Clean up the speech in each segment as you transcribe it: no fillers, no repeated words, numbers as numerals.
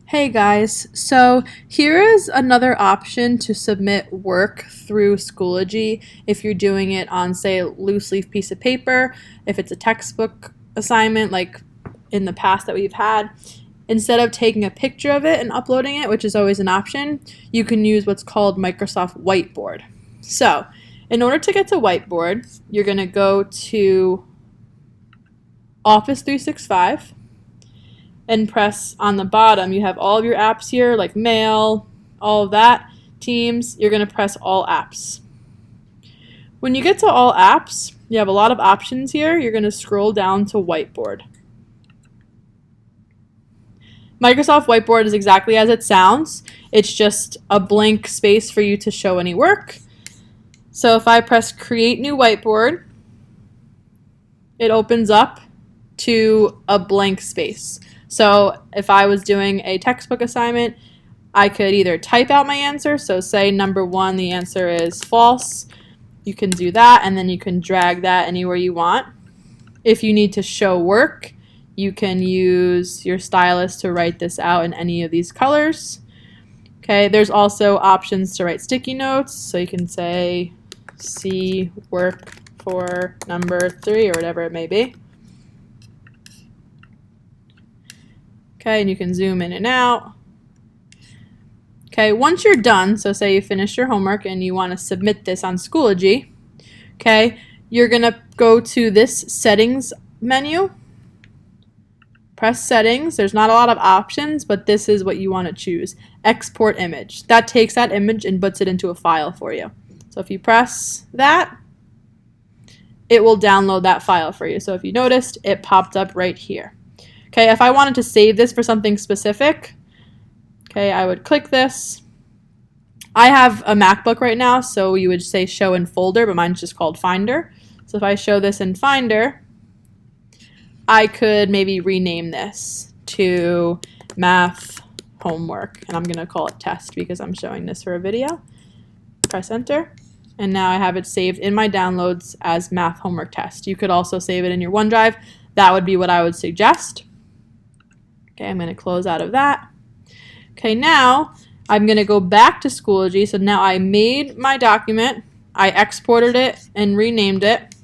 Hey guys, so here is another option to submit work through Schoology if you're doing it on, say, a loose leaf piece of paper, if it's a textbook assignment like in the past that we've had. Instead of taking a picture of it and uploading it, which is always an option, you can use what's called Microsoft Whiteboard. So, in order to get to Whiteboard, you're going to go to Office 365 and press on the bottom. You have all of your apps here, like Mail, all of that, Teams. You're going to press All Apps. When you get to All Apps, you have a lot of options here. You're going to scroll down to Whiteboard. Microsoft Whiteboard is exactly as it sounds. It's just a blank space for you to show any work. So if I press Create New Whiteboard, it opens up to a blank space. So if I was doing a textbook assignment, I could either type out my answer. So say number 1, the answer is false. You can do that, and then you can drag that anywhere you want. If you need to show work, you can use your stylus to write this out in any of these colors. Okay, there's also options to write sticky notes. So you can say, see work for number 3 or whatever it may be. Okay, and you can zoom in and out. Okay, once you're done, so say you finished your homework and you want to submit this on Schoology, okay, you're going to go to this settings menu, press settings. There's not a lot of options, but this is what you want to choose. Export image. That takes that image and puts it into a file for you. So if you press that, it will download that file for you. So if you noticed, it popped up right here. Okay, if I wanted to save this for something specific, okay, I would click this. I have a MacBook right now, so you would say show in folder, but mine's just called Finder. So if I show this in Finder, I could maybe rename this to math homework, and I'm going to call it test because I'm showing this for a video. Press enter, and now I have it saved in my downloads as math homework test. You could also save it in your OneDrive. That would be what I would suggest. Okay, I'm going to close out of that. Okay, now I'm going to go back to Schoology. So now I made my document, I exported it and renamed it,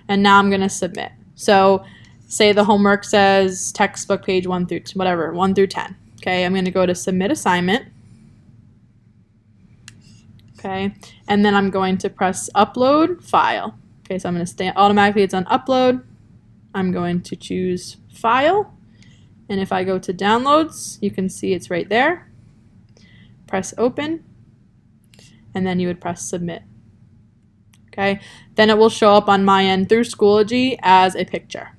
and now I'm going to submit. So say the homework says textbook page 1 through 10. Okay, I'm going to go to submit assignment. Okay, and then I'm going to press upload file. Okay, so I'm going to stay automatically, it's on upload. I'm going to choose file. And if I go to downloads, you can see it's right there. Press open, and then you would press submit. Okay, then it will show up on my end through Schoology as a picture.